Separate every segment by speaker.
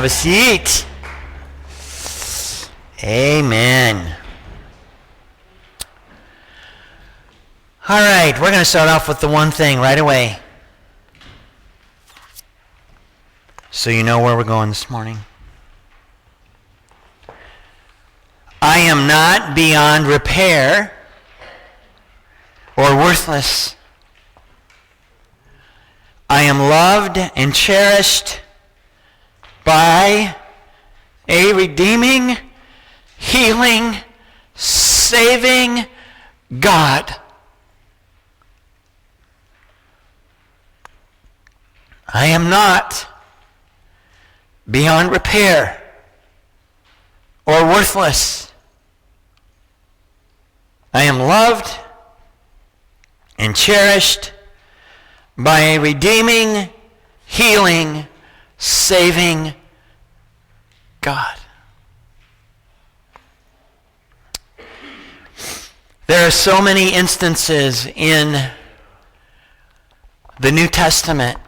Speaker 1: Have a seat. Amen. All right, we're going to start off with the one thing right away. So you know where we're going this morning. I am not beyond repair or worthless. I am loved and cherished by a redeeming, healing, saving God. I am not beyond repair or worthless. I am loved and cherished by a redeeming, healing, saving God. There are so many instances in the New Testament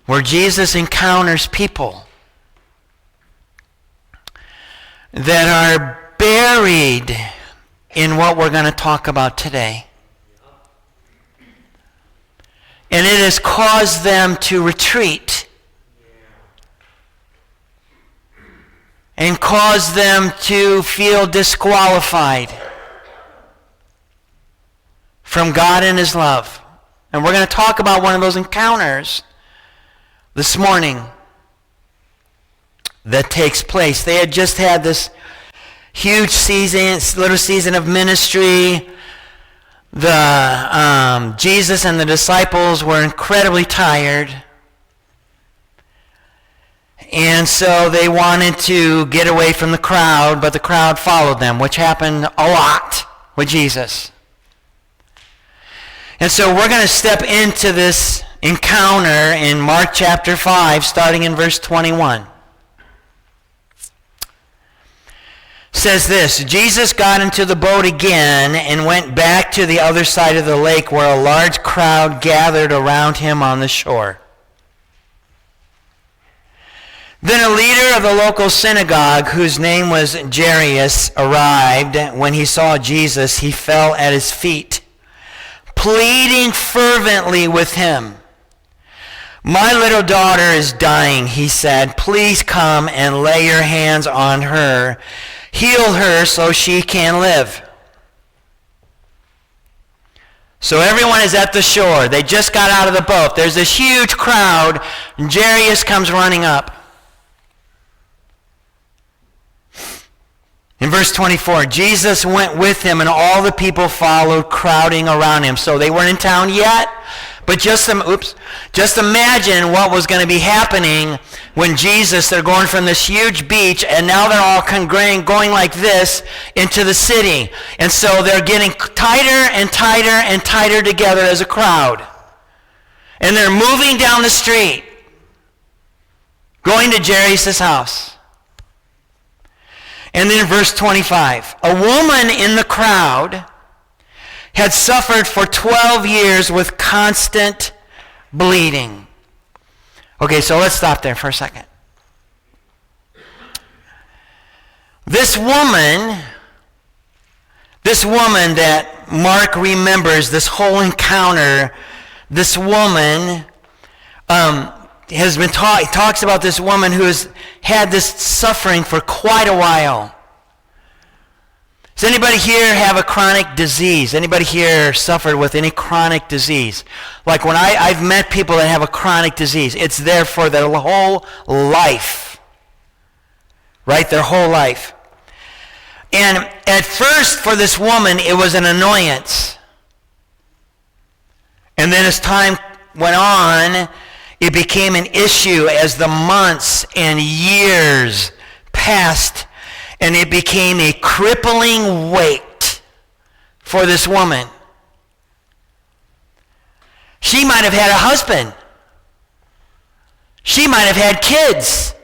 Speaker 1: where Jesus encounters people that are buried in what we're going to talk about today. And it has caused them to retreat and caused them to feel disqualified from God and His love. And we're going to talk about one of those encounters this morning that takes place. They had just had this huge little season of ministry. Jesus and the disciples were incredibly tired. And so they wanted to get away from the crowd, but the crowd followed them, which happened a lot with Jesus. And so we're going to step into this encounter in Mark chapter 5, starting in verse 21. It says this: Jesus got into the boat again and went back to the other side of the lake, where a large crowd gathered around him on the shore. Then a leader of the local synagogue, whose name was Jairus, arrived. When he saw Jesus, he fell at his feet, pleading fervently with him. "My little daughter is dying," he said. "Please come and lay your hands on her. Heal her so she can live." So everyone is at the shore. They just got out of the boat. There's this huge crowd. Jairus comes running up. In verse 24, Jesus went with him, and all the people followed, crowding around him. So they weren't in town yet, but just imagine what was going to be happening when they're going from this huge beach, and now they're all going like this into the city. And so they're getting tighter and tighter and tighter together as a crowd. And they're moving down the street, going to Jairus' house. And then verse 25, a woman in the crowd had suffered for 12 years with constant bleeding. Okay, so let's stop there for a second. This woman that Mark remembers, this whole encounter, this woman has been talks about this woman who has had this suffering for quite a while. Does anybody here have a chronic disease? Anybody here suffered with any chronic disease? Like when I've met people that have a chronic disease, it's there for their whole life. Right? Their whole life. And at first, for this woman, it was an annoyance. And then as time went on, it became an issue as the months and years passed, and it became a crippling weight for this woman. She might have had a husband. She might have had kids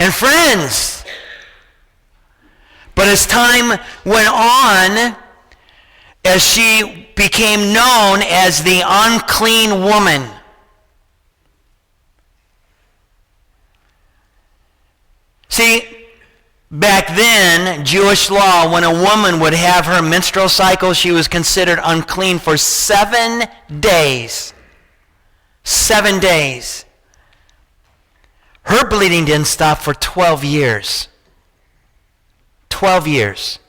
Speaker 1: and friends. But as time went on, as she became known as the unclean woman, See, back then, Jewish law, when a woman would have her menstrual cycle, she was considered unclean for 7 days. 7 days. Her bleeding didn't stop for 12 years. 12 years.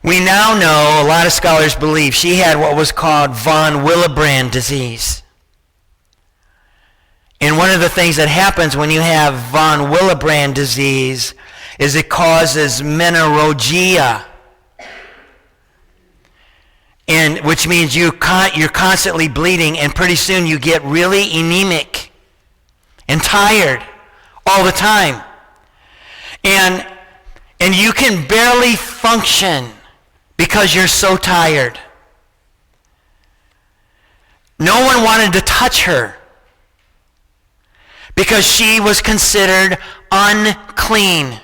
Speaker 1: We now know, a lot of scholars believe, she had what was called von Willebrand disease. And one of the things that happens when you have von Willebrand disease is it causes menorrhagia. And which means you're constantly bleeding, and pretty soon you get really anemic and tired all the time. And you can barely function because you're so tired. No one wanted to touch her because she was considered unclean.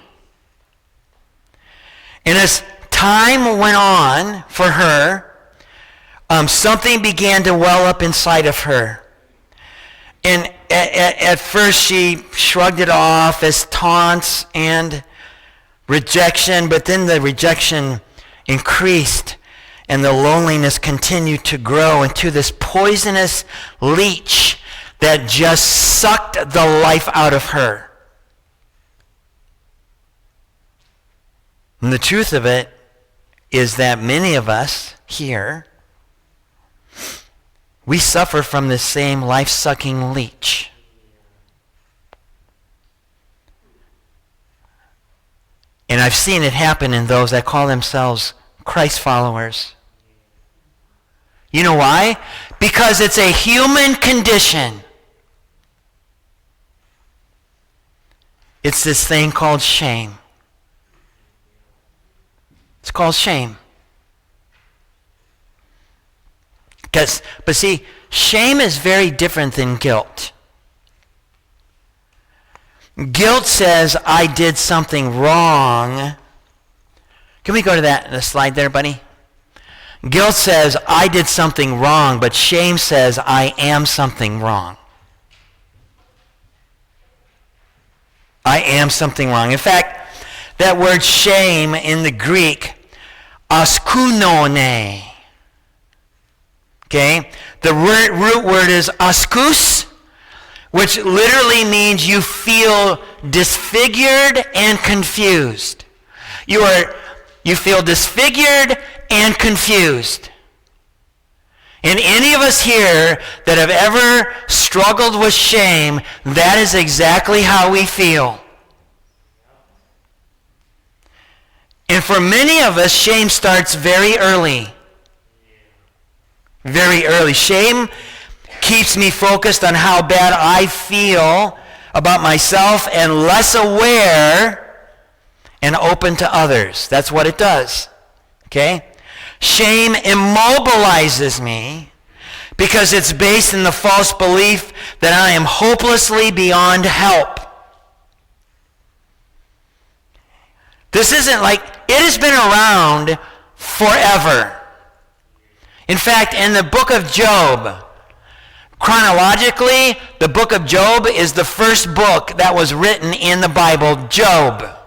Speaker 1: And as time went on for her, something began to well up inside of her. And at first she shrugged it off as taunts and rejection, but then the rejection increased and the loneliness continued to grow into this poisonous leech that just sucked the life out of her. And the truth of it is that many of us here, we suffer from the same life-sucking leech. And I've seen it happen in those that call themselves Christ followers. You know why? Because it's a human condition. It's this thing called shame. It's called shame. But see, shame is very different than guilt. Guilt says, I did something wrong. Can we go to the slide there, buddy? Guilt says, I did something wrong, but shame says, I am something wrong. I am something wrong. In fact, that word shame in the Greek, askunone. Okay? The root word is askus, which literally means you feel disfigured and confused. You feel disfigured and confused. And any of us here that have ever struggled with shame, that is exactly how we feel. And for many of us, shame starts very early. Very early. Shame keeps me focused on how bad I feel about myself and less aware and open to others. That's what it does. Okay? Shame immobilizes me because it's based in the false belief that I am hopelessly beyond help. This isn't like, it has been around forever. In fact, in the book of Job, chronologically, the book of Job is the first book that was written in the Bible, Job.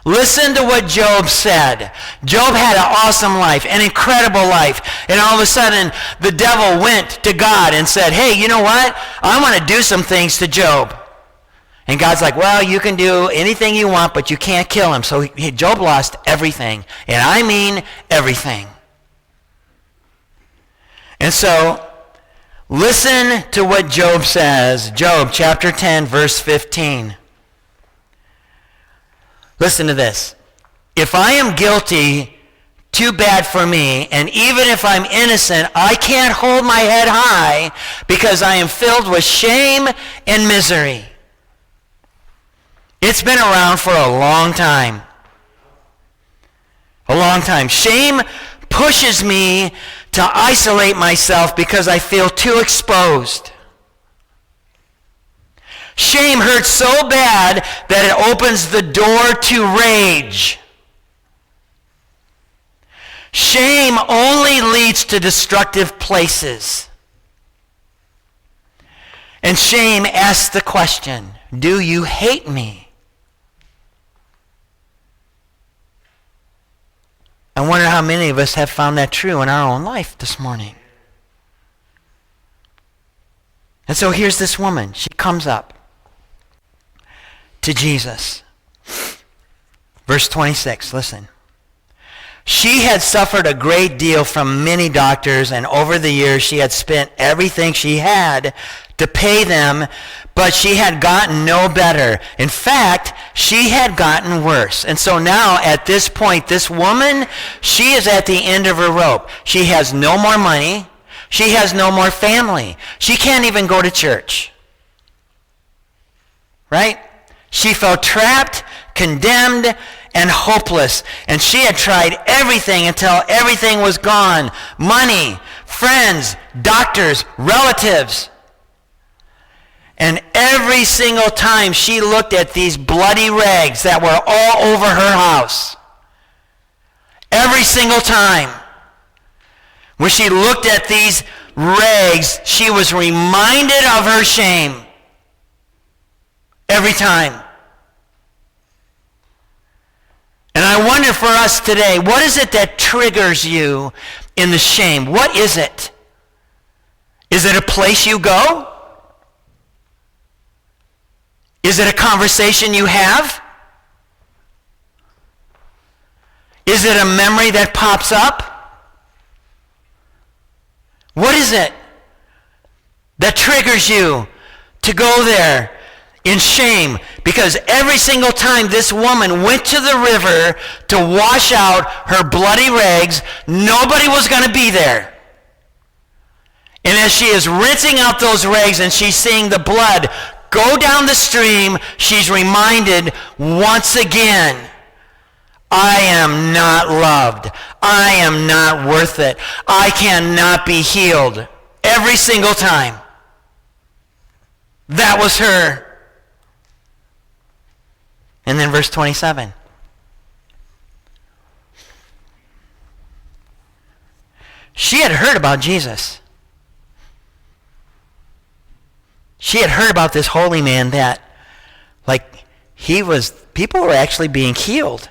Speaker 1: Listen to what Job said. Job had an awesome life, an incredible life. And all of a sudden, the devil went to God and said, hey, you know what? I want to do some things to Job. And God's like, well, you can do anything you want, but you can't kill him. So Job lost everything. And I mean everything. And so, listen to what Job says. Job chapter 10, verse 15. Listen to this. If I am guilty, too bad for me, and even if I'm innocent, I can't hold my head high because I am filled with shame and misery. It's been around for a long time. A long time. Shame pushes me to isolate myself because I feel too exposed. Shame hurts so bad that it opens the door to rage. Shame only leads to destructive places. And shame asks the question, do you hate me? I wonder how many of us have found that true in our own life this morning. And so here's this woman. She comes up to Jesus. Verse 26, listen. She had suffered a great deal from many doctors, and over the years she had spent everything she had to pay them, but she had gotten no better. In fact, she had gotten worse. And so now at this point, this woman, she is at the end of her rope. She has no more money. She has no more family. She can't even go to church. Right? She felt trapped, condemned, and hopeless. And she had tried everything until everything was gone. Money, friends, doctors, relatives. And every single time she looked at these bloody rags that were all over her house, every single time when she looked at these rags, she was reminded of her shame. Every time. And I wonder for us today, what is it that triggers you in the shame? What is it? Is it a place you go? Is it a conversation you have? Is it a memory that pops up? What is it that triggers you to go there in shame? Because every single time this woman went to the river to wash out her bloody rags, nobody was going to be there. And as she is rinsing out those rags and she's seeing the blood go down the stream, she's reminded once again, I am not loved. I am not worth it. I cannot be healed. Every single time. That was her. And then verse 27. She had heard about Jesus. She had heard about this holy man that, people were actually being healed.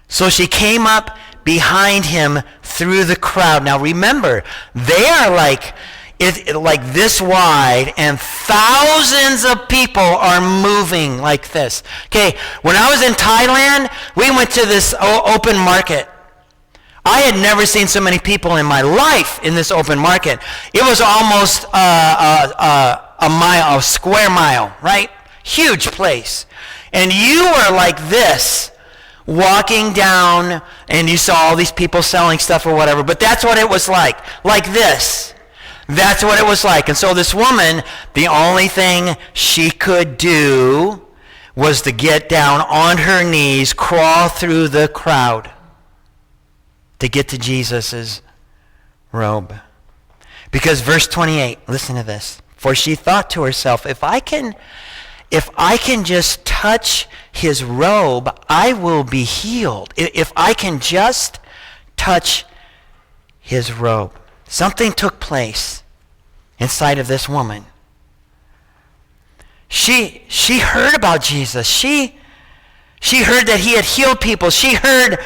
Speaker 1: So she came up behind him through the crowd. Now remember, they are like this wide, and thousands of people are moving like this. Okay, when I was in Thailand, we went to this open market. I had never seen so many people in my life in this open market. It was almost a square mile, right? Huge place. And you were like this, walking down, and you saw all these people selling stuff or whatever, but that's what it was like this. That's what it was like. And so this woman, the only thing she could do was to get down on her knees, crawl through the crowd to get to Jesus' robe. Because verse 28, listen to this. For she thought to herself, if I can just touch his robe, I will be healed. If I can just touch his robe. Something took place inside of this woman. She heard about Jesus. She heard that he had healed people. She heard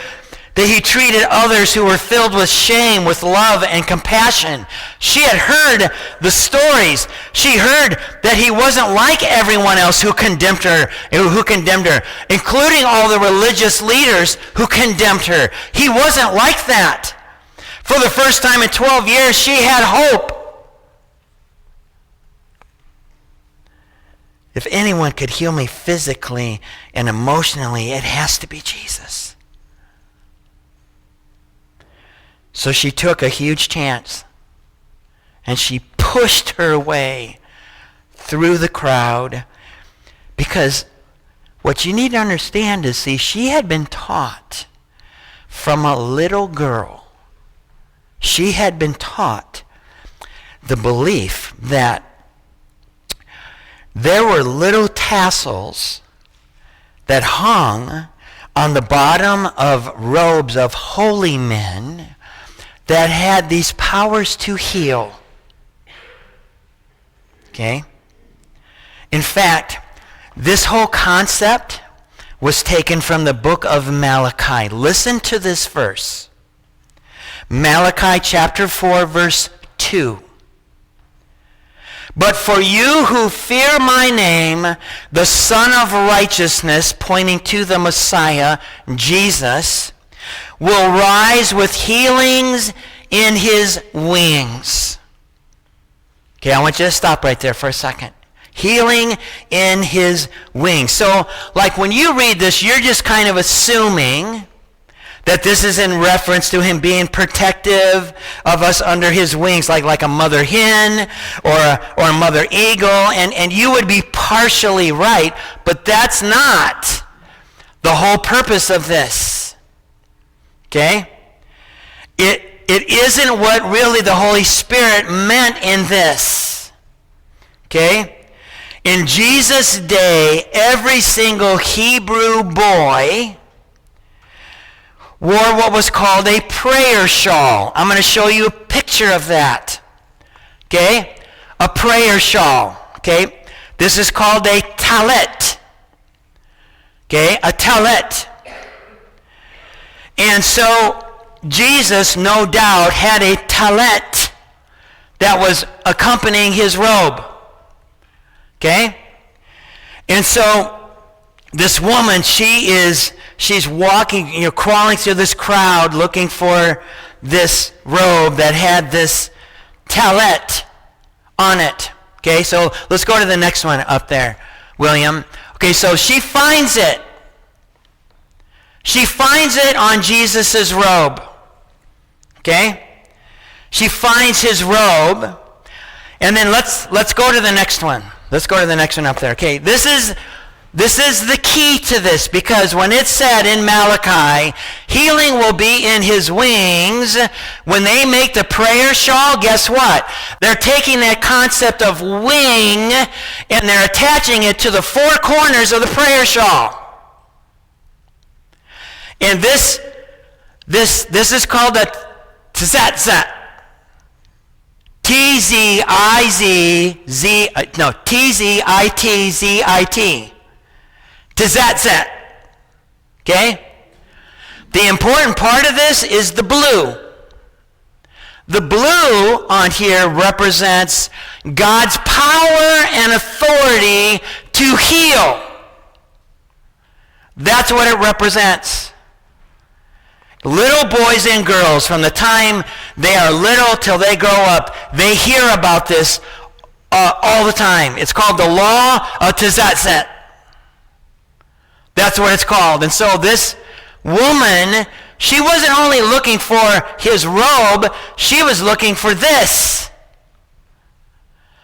Speaker 1: that he treated others who were filled with shame, with love and compassion. She had heard the stories. She heard that he wasn't like everyone else who condemned her, including all the religious leaders who condemned her. He wasn't like that. For the first time in 12 years, she had hope. If anyone could heal me physically and emotionally, it has to be Jesus. So she took a huge chance, and she pushed her way through the crowd, because what you need to understand is, she had been taught from a little girl. She had been taught the belief that there were little tassels that hung on the bottom of robes of holy men that had these powers to heal. Okay? In fact, this whole concept was taken from the book of Malachi. Listen to this verse. Malachi chapter 4, verse 2. But for you who fear my name, the Son of Righteousness, pointing to the Messiah, Jesus, will rise with healings in his wings. Okay, I want you to stop right there for a second. Healing in his wings. So, like when you read this, you're just kind of assuming that this is in reference to him being protective of us under his wings, like a mother hen or a mother eagle, and you would be partially right, but that's not the whole purpose of this. Okay? It isn't what really the Holy Spirit meant in this. Okay? In Jesus' day, every single Hebrew boy wore what was called a prayer shawl. I'm going to show you a picture of that. Okay? A prayer shawl. Okay? This is called a talit. Okay? A talit. And so Jesus, no doubt, had a talit that was accompanying his robe. Okay? And so this woman, she's walking, crawling through this crowd looking for this robe that had this talit on it. Okay, so let's go to the next one up there, William. Okay, so she finds it. She finds it on Jesus' robe. Okay? She finds his robe. And then let's go to the next one. Let's go to the next one up there. Okay, this is the key to this, because when it said in Malachi, healing will be in his wings, when they make the prayer shawl, guess what? They're taking that concept of wing and they're attaching it to the four corners of the prayer shawl. And this is called a tzitzit. T-Z-I-T-Z-I-T. Tzitzit. Okay? The important part of this is the blue. The blue on here represents God's power and authority to heal. That's what it represents. Little boys and girls, from the time they are little till they grow up, they hear about this all the time. It's called the law of Tzitzit. That's what it's called. And so this woman, she wasn't only looking for his robe, she was looking for this.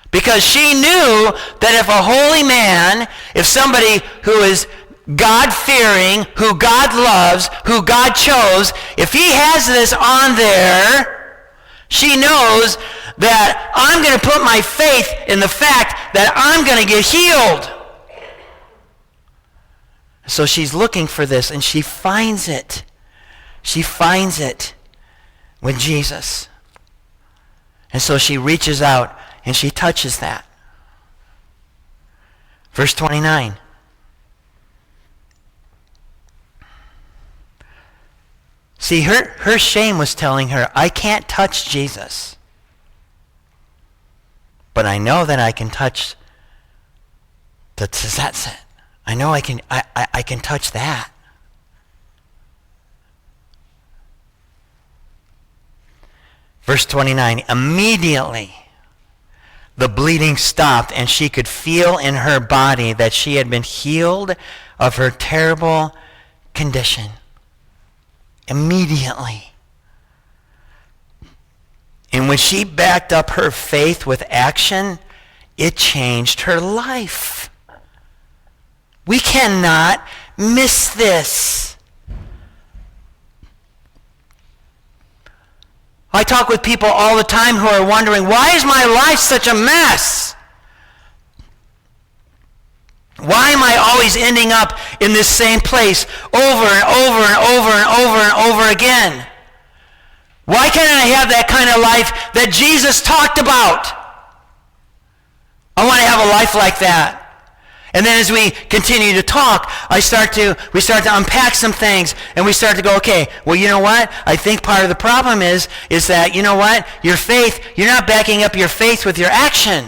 Speaker 1: Because she knew that if a holy man, if somebody who is God-fearing, who God loves, who God chose, if he has this on there, she knows that I'm going to put my faith in the fact that I'm going to get healed. So she's looking for this, and she finds it. She finds it with Jesus. And so she reaches out, and she touches that. Verse 29. See, her shame was telling her, I can't touch Jesus. But I know that I can touch the tzitzit. I know I can touch that. Verse 29, immediately the bleeding stopped, and she could feel in her body that she had been healed of her terrible condition. Immediately. And when she backed up her faith with action, it changed her life. We cannot miss this. I talk with people all the time who are wondering, why is my life such a mess? Why am I always ending up in this same place over and over and over and over and over again? Why can't I have that kind of life that Jesus talked about? I want to have a life like that. And then as we continue to talk, we start to unpack some things, and we start to go, okay, well, you know what? I think part of the problem is that, you know what? Your faith, you're not backing up your faith with your action.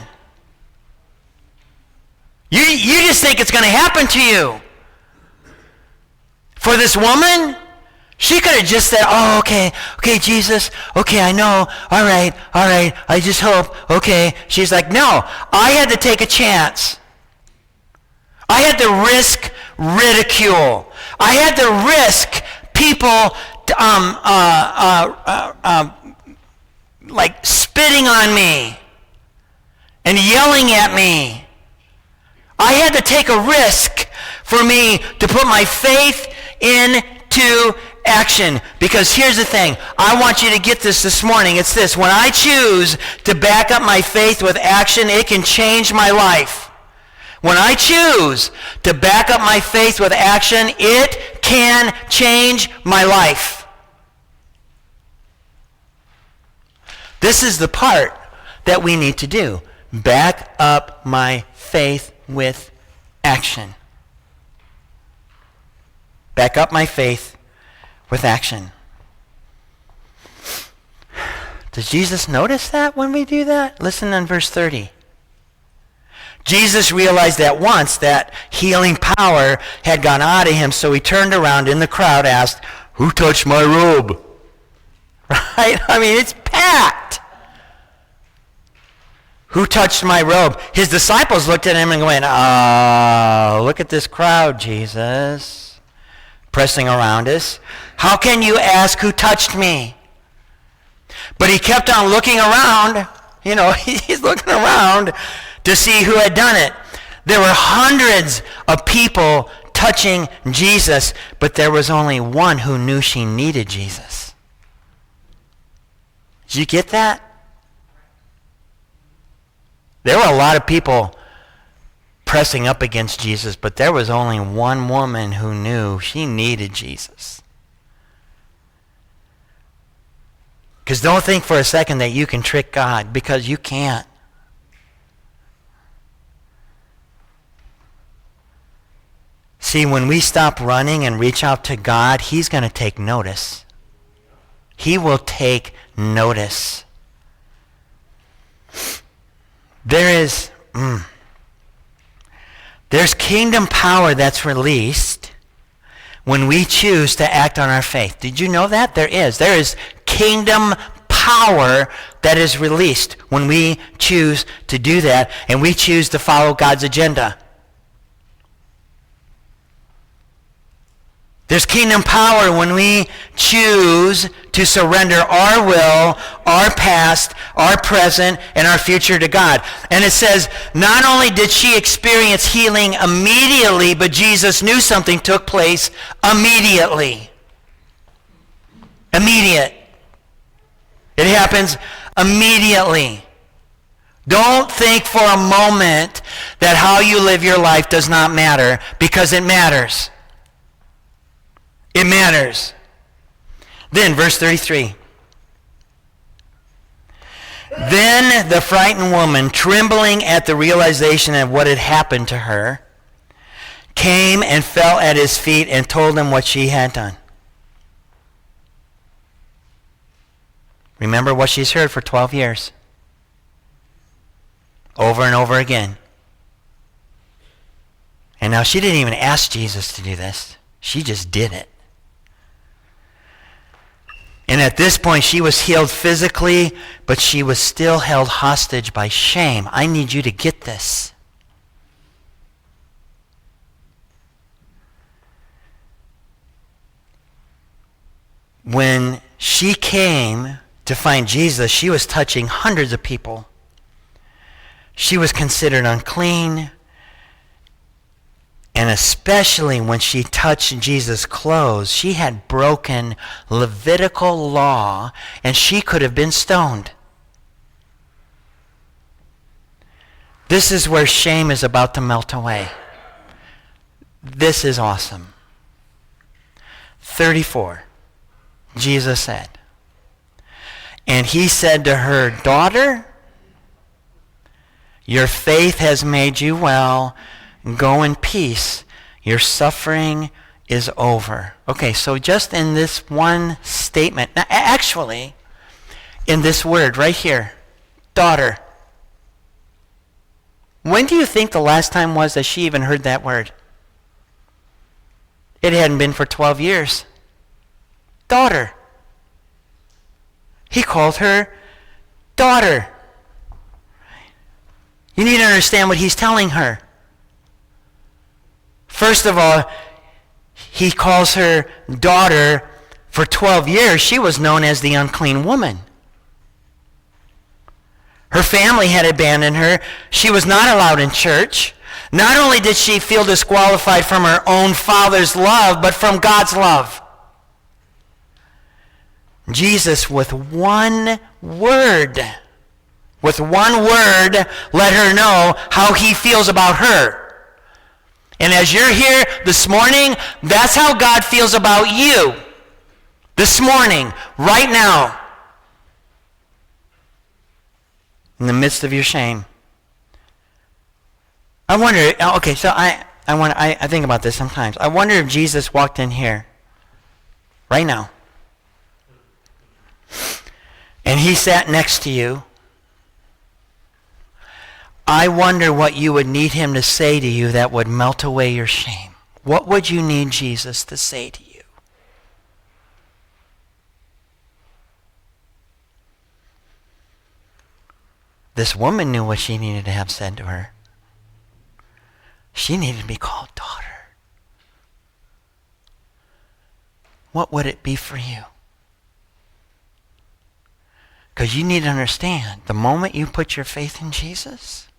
Speaker 1: You just think it's going to happen to you. For this woman, she could have just said, oh, okay, Jesus, okay, I know, all right, I just hope, okay. She's like, no, I had to take a chance. I had to risk ridicule. I had to risk people like spitting on me and yelling at me. I had to take a risk for me to put my faith into action. Because here's the thing. I want you to get this morning. It's this. When I choose to back up my faith with action, it can change my life. When I choose to back up my faith with action, it can change my life. This is the part that we need to do. Back up my faith with action. Back up my faith with action. Does Jesus notice that when we do that? Listen in verse 30. Jesus realized at once that healing power had gone out of him, so he turned around in the crowd, asked, "Who touched my robe?" Right? I mean, it's packed. Who touched my robe? His disciples looked at him and went, "Oh, look at this crowd, Jesus, pressing around us. How can you ask who touched me?" But he kept on looking around. You know, he's looking around to see who had done it. There were hundreds of people touching Jesus, but there was only one who knew she needed Jesus. Did you get that? There were a lot of people pressing up against Jesus, but there was only one woman who knew she needed Jesus. Because don't think for a second that you can trick God, because you can't. See, when we stop running and reach out to God, he's going to take notice. He will take notice. There's kingdom power that's released when we choose to act on our faith. Did you know that? There is kingdom power that is released when we choose to do that, and we choose to follow God's agenda. There's kingdom power when we choose to surrender our will, our past, our present, and our future to God. And it says, not only did she experience healing immediately, but Jesus knew something took place immediately. Immediate. It happens immediately. Don't think for a moment that how you live your life does not matter, because it matters. It matters. Then, verse 33. Then the frightened woman, trembling at the realization of what had happened to her, came and fell at his feet and told him what she had done. Remember what she's heard for 12 years. Over and over again. And now she didn't even ask Jesus to do this. She just did it. And at this point, she was healed physically, but she was still held hostage by shame. I need you to get this. When she came to find Jesus, she was touching hundreds of people. She was considered unclean. And especially when she touched Jesus' clothes, she had broken Levitical law, and she could have been stoned. This is where shame is about to melt away. This is awesome. 34. Jesus said, and he said to her, "Daughter, your faith has made you well. Go in peace. Your suffering is over. Okay, so just in this one statement, now actually, in this word right here, daughter. When do you think the last time was that she even heard that word? It hadn't been for 12 years. Daughter. He called her daughter. You need to understand what he's telling her. First of all, he calls her daughter. For 12 years, she was known as the unclean woman. Her family had abandoned her. She was not allowed in church. Not only did she feel disqualified from her own father's love, but from God's love. Jesus, with one word, let her know how he feels about her. And as you're here this morning, that's how God feels about you. This morning, right now. In the midst of your shame. I wonder, okay, so I think about this sometimes. I wonder if Jesus walked in here right now and he sat next to you. I wonder what you would need him to say to you that would melt away your shame. What would you need Jesus to say to you? This woman knew what she needed to have said to her. She needed to be called daughter. What would it be for you? Because you need to understand, the moment you put your faith in Jesus,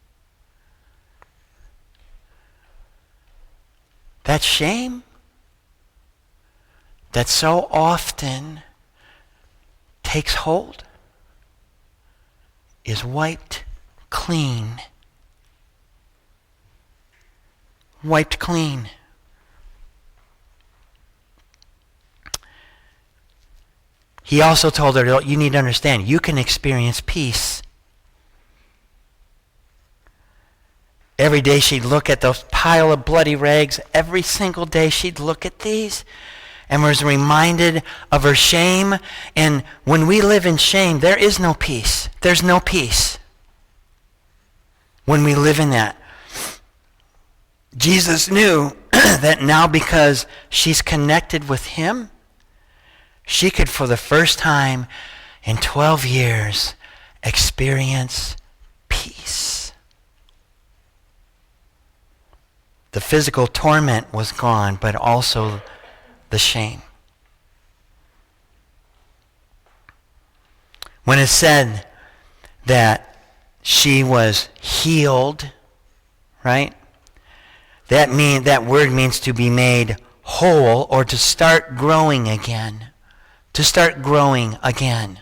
Speaker 1: that shame that so often takes hold is wiped clean. Wiped clean. He also told her, you need to understand, you can experience peace. Every day she'd look at those pile of bloody rags. Every single day she'd look at these and was reminded of her shame. And when we live in shame, there is no peace. There's no peace when we live in that. Jesus knew that now, because she's connected with him, she could, for the first time in 12 years, experience peace. The physical torment was gone, but also the shame. When it said that she was healed, right? That word means to be made whole or to start growing again. To start growing again.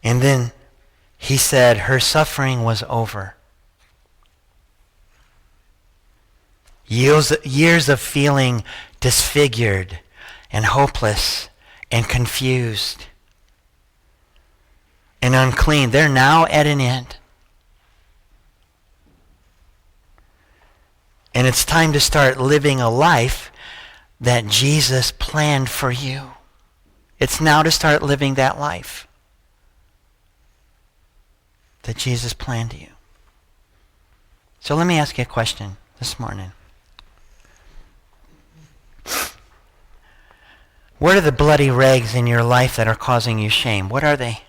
Speaker 1: And then he said her suffering was over. Years of feeling disfigured and hopeless and confused and unclean, they're now at an end. And it's time to start living a life that Jesus planned for you. It's now to start living that life that Jesus planned you. So let me ask you a question this morning. What are the bloody rags in your life that are causing you shame? What are they?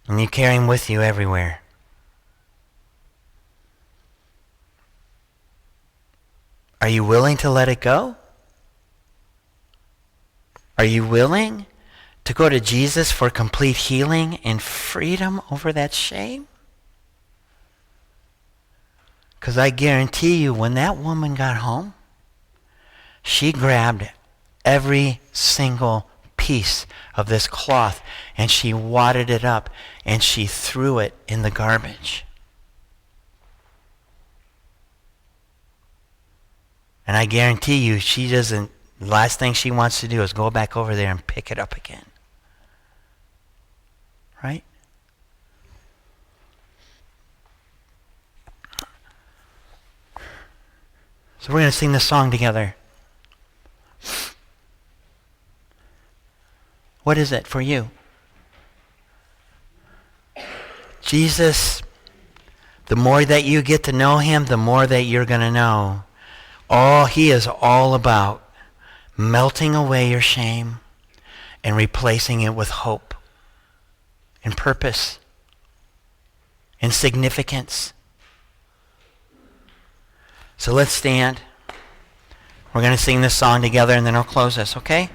Speaker 1: And you carry them with you everywhere. Are you willing to let it go? Are you willing to go to Jesus for complete healing and freedom over that shame? Because I guarantee you, when that woman got home, she grabbed every single piece of this cloth and she wadded it up and she threw it in the garbage. And I guarantee you, the last thing she wants to do is go back over there and pick it up again. right? So we're going to sing this song together. What is it for you? Jesus, the more that you get to know him, the more that you're going to know. He is all about melting away your shame and replacing it with hope and purpose and significance. So let's stand. We're going to sing this song together and then I'll close this, okay?